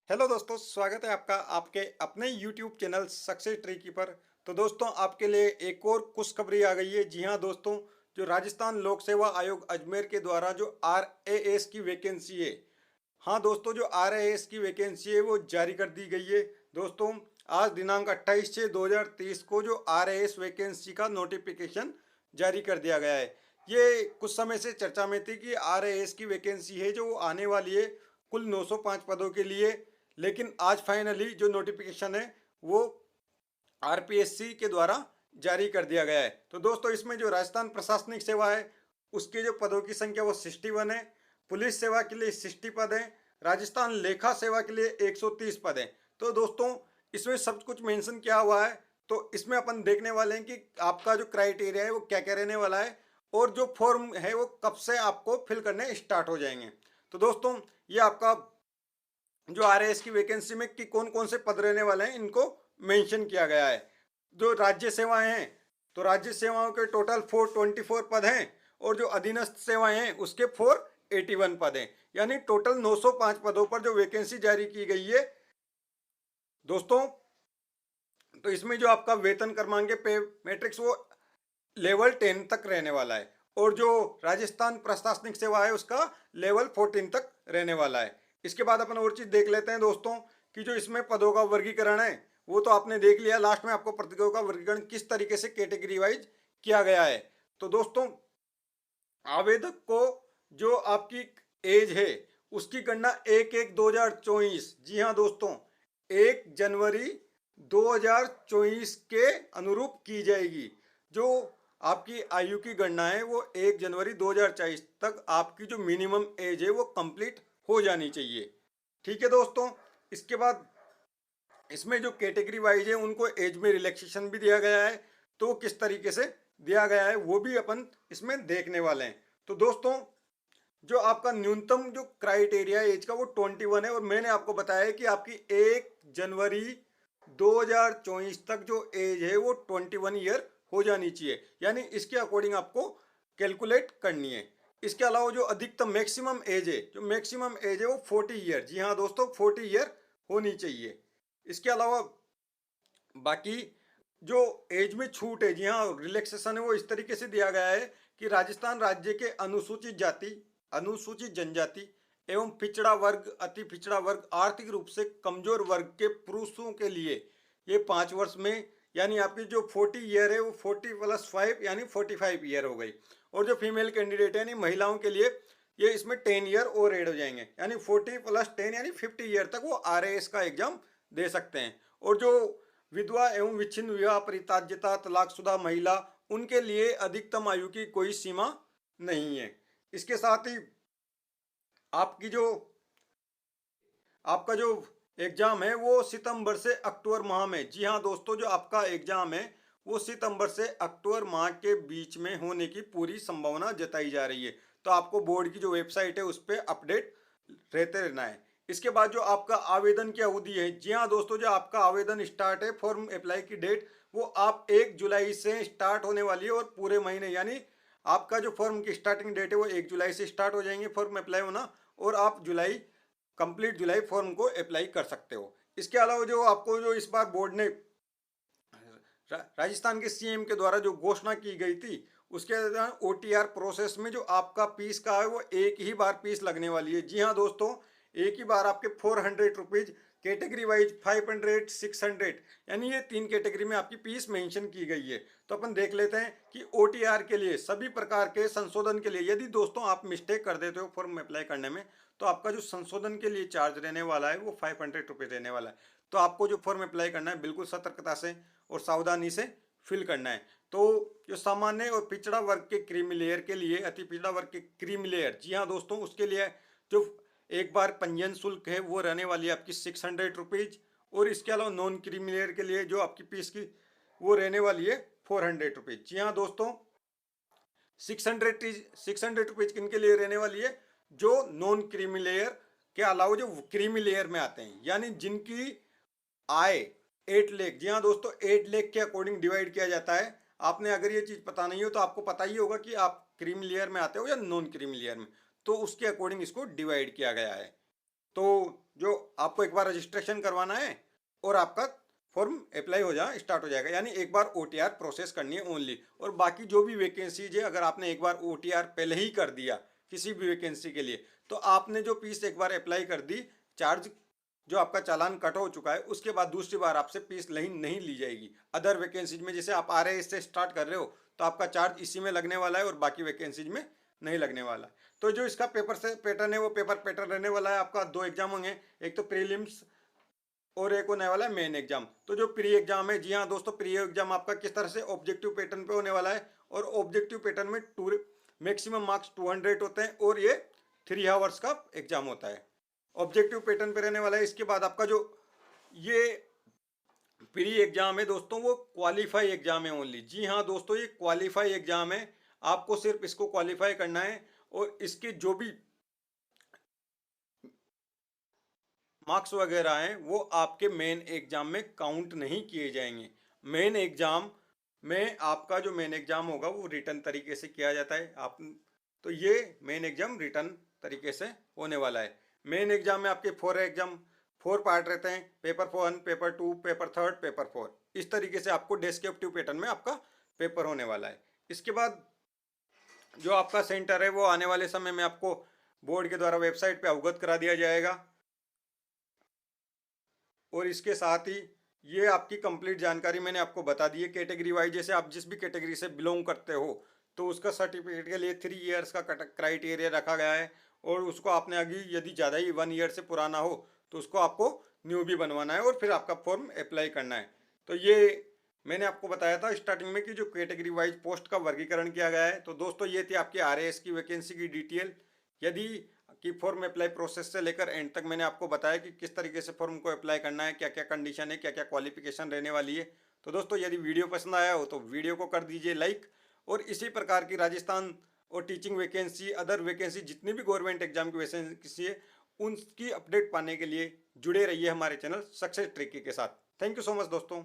Hello दोस्तों, स्वागत है आपका आपके अपने YouTube चैनल सक्सेस ट्रिकी पर। तो दोस्तों, आपके लिए एक और खुशखबरी आ गई है। जी हाँ दोस्तों, जो राजस्थान लोक सेवा आयोग अजमेर के द्वारा जो RAS की वैकेंसी है, हाँ दोस्तों, जो RAS की वैकेंसी है वो जारी कर दी गई है। दोस्तों, आज दिनांक 28/6/2023 को जो RAS वैकेंसी का नोटिफिकेशन जारी कर दिया गया है। ये कुछ समय से चर्चा में थी कि RAS की वैकेंसी है जो आने वाली है कुल 905 पदों के लिए। लेकिन आज फाइनली जो नोटिफिकेशन है वो RPSC के द्वारा जारी कर दिया गया है। तो दोस्तों, इसमें जो राजस्थान प्रशासनिक सेवा है उसके जो पदों की संख्या वो 61 है। पुलिस सेवा के लिए 60 पद है। राजस्थान लेखा सेवा के लिए 130 पद है। तो दोस्तों, इसमें सब कुछ मेंशन किया हुआ है। तो इसमें अपन देखने वाले हैं कि आपका जो क्राइटेरिया है वो क्या क्या रहने वाला है और जो फॉर्म है वो कब से आपको फिल करने स्टार्ट हो जाएंगे। तो दोस्तों, ये आपका जो RAS की वैकेंसी में कि कौन कौन से पद रहने वाले हैं इनको मेंशन किया गया है। जो राज्य सेवाएं हैं, तो राज्य सेवाओं के टोटल 424 पद हैं और जो अधीनस्थ सेवाएं हैं उसके 481 पद हैं। यानी टोटल 905 पदों पर जो वैकेंसी जारी की गई है दोस्तों। तो इसमें जो आपका वेतन क्रमांक पे मैट्रिक्स वो लेवल 10 तक रहने वाला है और जो राजस्थान प्रशासनिक सेवा है उसका लेवल 14 तक रहने वाला है। इसके बाद अपन और चीज देख लेते हैं दोस्तों कि जो इसमें पदों का वर्गीकरण है वो तो आपने देख लिया। लास्ट में आपको पदों का वर्गीकरण किस तरीके से कैटेगरी वाइज किया गया है। तो दोस्तों, आवेदक को जो आपकी एज है उसकी गणना 1/1/2024, जी हाँ दोस्तों, 1 जनवरी 2024 के अनुरूप की जाएगी। जो आपकी आयु की गणना है वो 1 जनवरी 2024 तक आपकी जो मिनिमम एज है वो कंप्लीट हो जानी चाहिए। ठीक है दोस्तों। इसके बाद इसमें जो कैटेगरी वाइज है उनको एज में रिलैक्सेशन भी दिया गया है। तो वो किस तरीके से दिया गया है वो भी अपन इसमें देखने वाले हैं। तो दोस्तों, जो आपका न्यूनतम जो क्राइटेरिया एज का वो 21 है और मैंने आपको बताया है कि आपकी 1 जनवरी 2024 तक जो एज है वो 21 ईयर हो जानी चाहिए। यानी इसके अकॉर्डिंग आपको कैलकुलेट करनी है। इसके अलावा जो अधिकतम मैक्सिमम एज है, जो मैक्सिमम एज है वो 40 ईयर, जी हाँ दोस्तों, 40 ईयर होनी चाहिए। इसके अलावा बाकी जो एज में छूट है, जी हाँ रिलैक्सेशन है, वो इस तरीके से दिया गया है कि राजस्थान राज्य के अनुसूचित जाति, अनुसूचित जनजाति एवं पिछड़ा वर्ग, अति पिछड़ा वर्ग, आर्थिक रूप से कमजोर वर्ग के पुरुषों के लिए ये 5 वर्ष में, यानी आपकी जो 40 ईयर है वो 40+5 यानी 45 ईयर हो गई। और जो फीमेल कैंडिडेट है यानी महिलाओं के लिए ये इसमें 10 ईयर और ऐड हो जाएंगे, यानी 40+10 यानी 50 ईयर तक वो RAS का एग्जाम दे सकते हैं। और जो विधवा एवं विच्छिन्न विवाह, परित्याज्यता, तलाकशुदा महिला, उनके लिए अधिकतम आयु की कोई सीमा नहीं है। इसके साथ ही आपकी जो आपका जो एग्जाम है वो सितंबर से अक्टूबर माह में, जी हाँ दोस्तों, जो आपका एग्जाम है वो सितंबर से अक्टूबर माह के बीच में होने की पूरी संभावना जताई जा रही है। तो आपको बोर्ड की जो वेबसाइट है उस पर अपडेट रहते रहना है। इसके बाद जो आपका आवेदन की अवधि है, जी हाँ दोस्तों, जो आपका आवेदन स्टार्ट है, फॉर्म अप्लाई की डेट वो आप 1 जुलाई से स्टार्ट होने वाली है और पूरे महीने, यानी आपका जो फॉर्म की स्टार्टिंग डेट है वो 1 जुलाई से स्टार्ट हो जाएंगे फॉर्म अप्लाई होना और आप जुलाई कंप्लीट जुलाई फॉर्म को अप्लाई कर सकते हो। इसके अलावा जो आपको जो इस बार बोर्ड ने राजस्थान के CM के द्वारा जो घोषणा की गई थी उसके OTR प्रोसेस में जो आपका फीस का है वो एक ही बार फीस लगने वाली है। जी हाँ दोस्तों, एक ही बार आपके 400 रुपीज, कैटेगरी वाइज 500, 600, यानी ये 3 कैटेगरी में आपकी फीस मेंशन की गई है। तो अपन देख लेते हैं कि OTR के लिए सभी प्रकार के संशोधन के लिए यदि दोस्तों आप मिस्टेक कर देते हो फॉर्म अप्लाई करने में तो आपका जो संशोधन के लिए चार्ज रहने वाला है वो 500 रुपीज रहने वाला है। तो आपको जो फॉर्म अप्लाई करना है बिल्कुल सतर्कता से और सावधानी से फिल करना है। तो जो सामान्य और पिछड़ा वर्ग के क्रीमी लेयर के लिए, अति पिछड़ा वर्ग के क्रीमी लेयर, जी हाँ दोस्तों, उसके लिए जो एक बार पंजीयन शुल्क है वो रहने वाली है आपकी 600 रुपीज। और इसके अलावा नॉन क्रीमी लेयर के लिए जो आपकी फीस की वो रहने वाली है 400 रुपीज। जी हाँ दोस्तों, 600 रुपीज किन के लिए रहने वाली है? जो नॉन क्रीमी लेयर के अलावा जो क्रीमी लेयर में आते हैं, यानी जिनकी आय 8 लाख, जी हाँ दोस्तों, 8 लाख के अकॉर्डिंग डिवाइड किया जाता है। आपने अगर ये चीज पता नहीं हो तो आपको पता ही होगा कि आप क्रीमी लेयर में आते हो या नॉन क्रीमी लेयर में, तो उसके अकॉर्डिंग इसको डिवाइड किया गया है। तो जो आपको एक बार रजिस्ट्रेशन करवाना है और आपका फॉर्म अप्लाई हो जा स्टार्ट हो जाएगा। यानी एक बार OTR प्रोसेस करनी है ओनली। और बाकी जो भी वैकेंसीज है, अगर आपने एक बार OTR पहले ही कर दिया किसी भी वैकेंसी के लिए, तो आपने जो फीस एक बार अप्लाई कर दी, चार्ज जो आपका चालान कट हो चुका है, उसके बाद दूसरी बार आपसे फीस नहीं ली जाएगी। अदर वैकेंसीज में जैसे आप RAS से स्टार्ट कर रहे हो तो आपका चार्ज इसी में लगने वाला है और बाकी वैकेंसीज में नहीं लगने वाला। तो जो इसका पेपर से पैटर्न है वो पेपर पैटर्न रहने वाला है। आपका 2 एग्जाम होंगे, एक तो प्रीलिम्स और एक होने वाला है मेन एग्जाम। तो जो प्री एग्जाम है, जी हाँ दोस्तों, प्री एग्जाम आपका किस तरह से ऑब्जेक्टिव पैटर्न पे होने वाला है। और ऑब्जेक्टिव पैटर्न में मैक्सिमम मार्क्स 200 होते हैं और ये 3 आवर्स का एग्जाम होता है। ऑब्जेक्टिव पैटर्न पे रहने वाला है। इसके बाद आपका जो ये प्री एग्जाम है दोस्तों, वो क्वालिफाई एग्जाम है ओनली। जी हाँ दोस्तों, ये क्वालिफाई एग्जाम है। आपको सिर्फ इसको क्वालिफाई करना है और इसके जो भी मार्क्स वगैरह हैं वो आपके मेन एग्जाम में काउंट नहीं किए जाएंगे। मेन एग्जाम में आपका जो मेन एग्जाम होगा वो रिटर्न तरीके से किया जाता है। आप तो ये मेन एग्जाम रिटर्न तरीके से होने वाला है। मेन एग्जाम में आपके 4 पार्ट रहते हैं, पेपर 1, पेपर 2, पेपर 3, पेपर 4। इस तरीके से आपको डेस्क्रिप्टिव पैटर्न में आपका पेपर होने वाला है। इसके बाद जो आपका सेंटर है वो आने वाले समय में आपको बोर्ड के द्वारा वेबसाइट पे अवगत करा दिया जाएगा। और इसके साथ ही ये आपकी कंप्लीट जानकारी मैंने आपको बता दी है कैटेगरी वाइज। जैसे आप जिस भी कैटेगरी से बिलोंग करते हो तो उसका सर्टिफिकेट के लिए 3 इयर्स का क्राइटेरिया रखा गया है। और उसको आपने आगे यदि ज़्यादा ही 1 ईयर से पुराना हो तो उसको आपको न्यू भी बनवाना है और फिर आपका फॉर्म अप्लाई करना है। तो ये मैंने आपको बताया था स्टार्टिंग में कि जो कैटेगरी वाइज पोस्ट का वर्गीकरण किया गया है। तो दोस्तों ये थी आपकी RAS की वैकेंसी की डिटेल। यदि कि फॉर्म अप्लाई प्रोसेस से लेकर एंड तक मैंने आपको बताया कि किस तरीके से फॉर्म को अप्लाई करना है, क्या क्या कंडीशन है, क्या क्या क्वालिफिकेशन रहने वाली है। तो दोस्तों यदि वीडियो पसंद आया हो तो वीडियो को कर दीजिए लाइक। और इसी प्रकार की राजस्थान और टीचिंग वैकेंसी, अदर वैकेंसी, जितनी भी गवर्नमेंट एग्जाम की वैकेंसी है उनकी अपडेट पाने के लिए जुड़े रहिए हमारे चैनल सक्सेस ट्रिकी के साथ। थैंक यू सो मच दोस्तों।